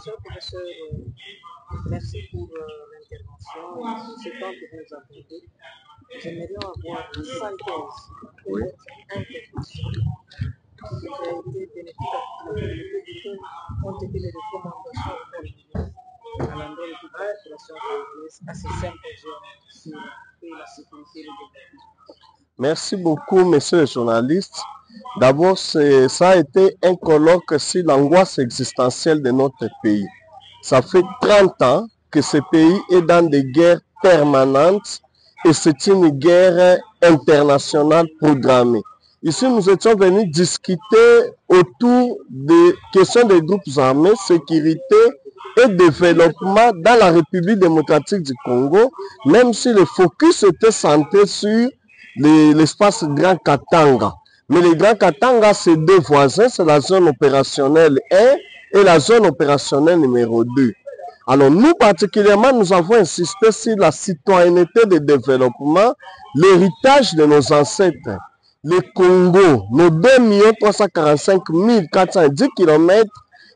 Cher professeur, merci pour l'intervention et pour ce temps que vous nous accordez. J'aimerais avoir la synthèse de votre intervention qui a été bénéfique à la communauté, quelles ont été les recommandations formulées à l'endroit de toute la population congolaise à ce symposium sur la sécurité et le développement. Merci beaucoup, monsieur le journaliste. D'abord, ça a été un colloque sur l'angoisse existentielle de notre pays. Ça fait 30 ans que ce pays est dans des guerres permanentes et c'est une guerre internationale programmée. Ici, nous étions venus discuter autour des questions des groupes armés, sécurité et développement dans la République démocratique du Congo, même si le focus était centré sur l'espace Grand Katanga. Mais les Grand Katanga, c'est deux voisins, c'est la zone opérationnelle 1 et la zone opérationnelle numéro 2. Alors nous particulièrement, nous avons insisté sur la citoyenneté de développement, l'héritage de nos ancêtres. Le Congo, nos 2 345 410 km,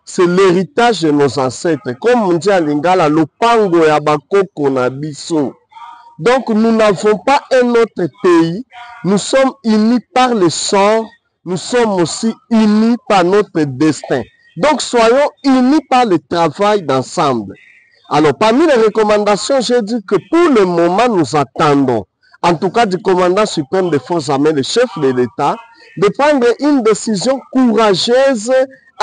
c'est l'héritage de nos ancêtres. Comme on dit à Lingala, le pango et abakoko na biso. Donc nous n'avons pas un autre pays, nous sommes unis par le sort, nous sommes aussi unis par notre destin. Donc soyons unis par le travail d'ensemble. Alors parmi les recommandations, j'ai dit que pour le moment nous attendons, en tout cas du commandant suprême des forces armées, le chef de l'État, de prendre une décision courageuse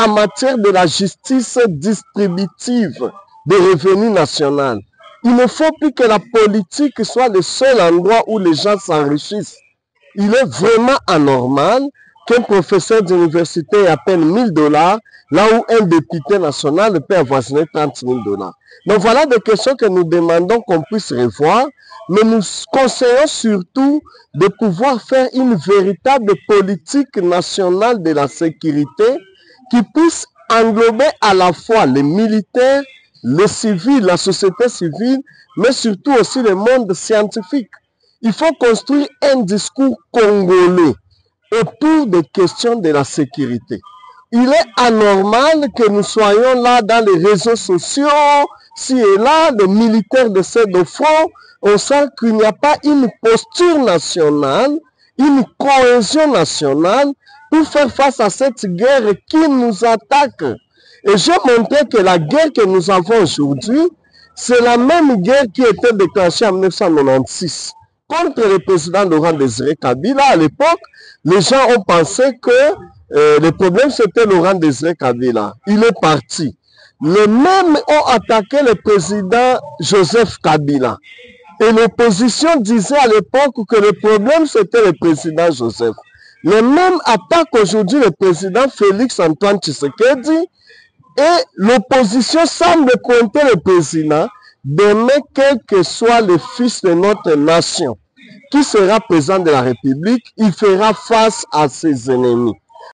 en matière de la justice distributive des revenus nationaux. Il ne faut plus que la politique soit le seul endroit où les gens s'enrichissent. Il est vraiment anormal qu'un professeur d'université ait à peine 1 000 $, là où un député national peut avoisiner 30 000 $. Donc voilà des questions que nous demandons qu'on puisse revoir, mais nous conseillons surtout de pouvoir faire une véritable politique nationale de la sécurité qui puisse englober à la fois les militaires, les civils, la société civile, mais surtout aussi le monde scientifique. Il faut construire un discours congolais autour des questions de la sécurité. Il est anormal que nous soyons là dans les réseaux sociaux, ci et là, les militaires décèdent au front. On sent qu'il n'y a pas une posture nationale, une cohésion nationale pour faire face à cette guerre qui nous attaque. Et j'ai montré que la guerre que nous avons aujourd'hui, c'est la même guerre qui était déclenchée en 1996 contre le président Laurent Désiré Kabila. À l'époque, les gens ont pensé que le problème c'était Laurent Désiré Kabila. Il est parti. Les mêmes ont attaqué le président Joseph Kabila. Et l'opposition disait à l'époque que le problème c'était le président Joseph. Les mêmes attaquent aujourd'hui le président Félix Antoine Tshisekedi. Et l'opposition semble pointer le président, demain, quel que soit le fils de notre nation, qui sera président de la République, il fera face à ses ennemis.